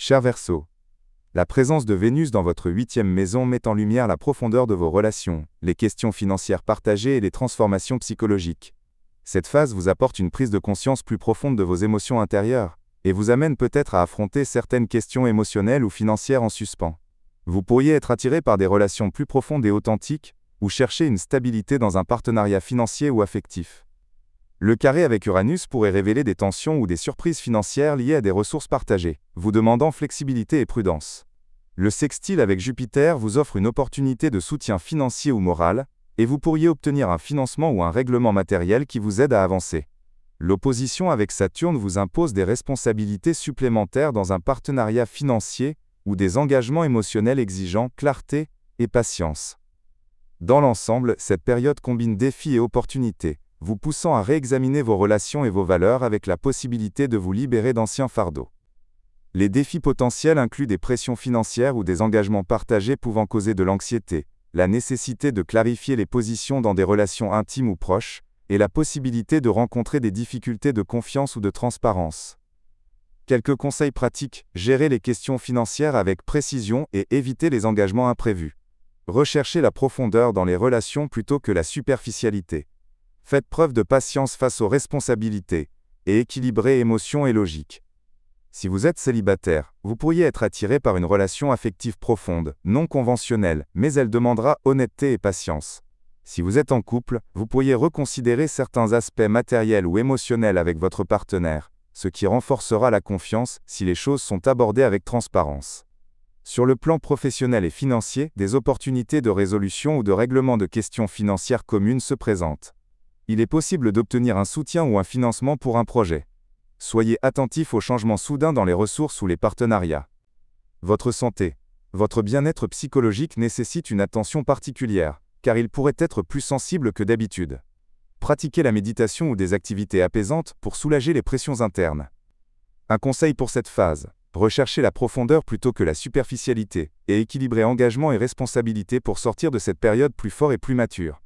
Cher Verseau, la présence de Vénus dans votre 8e maison met en lumière la profondeur de vos relations, les questions financières partagées et les transformations psychologiques. Cette phase vous apporte une prise de conscience plus profonde de vos émotions intérieures, et vous amène peut-être à affronter certaines questions émotionnelles ou financières en suspens. Vous pourriez être attiré par des relations plus profondes et authentiques, ou chercher une stabilité dans un partenariat financier ou affectif. Le carré avec Uranus pourrait révéler des tensions ou des surprises financières liées à des ressources partagées, vous demandant flexibilité et prudence. Le sextile avec Jupiter vous offre une opportunité de soutien financier ou moral, et vous pourriez obtenir un financement ou un règlement matériel qui vous aide à avancer. L'opposition avec Saturne vous impose des responsabilités supplémentaires dans un partenariat financier ou des engagements émotionnels exigeant clarté et patience. Dans l'ensemble, cette période combine défis et opportunités, vous poussant à réexaminer vos relations et vos valeurs avec la possibilité de vous libérer d'anciens fardeaux. Les défis potentiels incluent des pressions financières ou des engagements partagés pouvant causer de l'anxiété, la nécessité de clarifier les positions dans des relations intimes ou proches, et la possibilité de rencontrer des difficultés de confiance ou de transparence. Quelques conseils pratiques: gérer les questions financières avec précision et éviter les engagements imprévus. Recherchez la profondeur dans les relations plutôt que la superficialité. Faites preuve de patience face aux responsabilités, et équilibrez émotions et logique. Si vous êtes célibataire, vous pourriez être attiré par une relation affective profonde, non conventionnelle, mais elle demandera honnêteté et patience. Si vous êtes en couple, vous pourriez reconsidérer certains aspects matériels ou émotionnels avec votre partenaire, ce qui renforcera la confiance si les choses sont abordées avec transparence. Sur le plan professionnel et financier, des opportunités de résolution ou de règlement de questions financières communes se présentent. Il est possible d'obtenir un soutien ou un financement pour un projet. Soyez attentif aux changements soudains dans les ressources ou les partenariats. Votre santé. Votre bien-être psychologique nécessite une attention particulière, car il pourrait être plus sensible que d'habitude. Pratiquez la méditation ou des activités apaisantes pour soulager les pressions internes. Un conseil pour cette phase: recherchez la profondeur plutôt que la superficialité, et équilibrez engagement et responsabilité pour sortir de cette période plus fort et plus mature.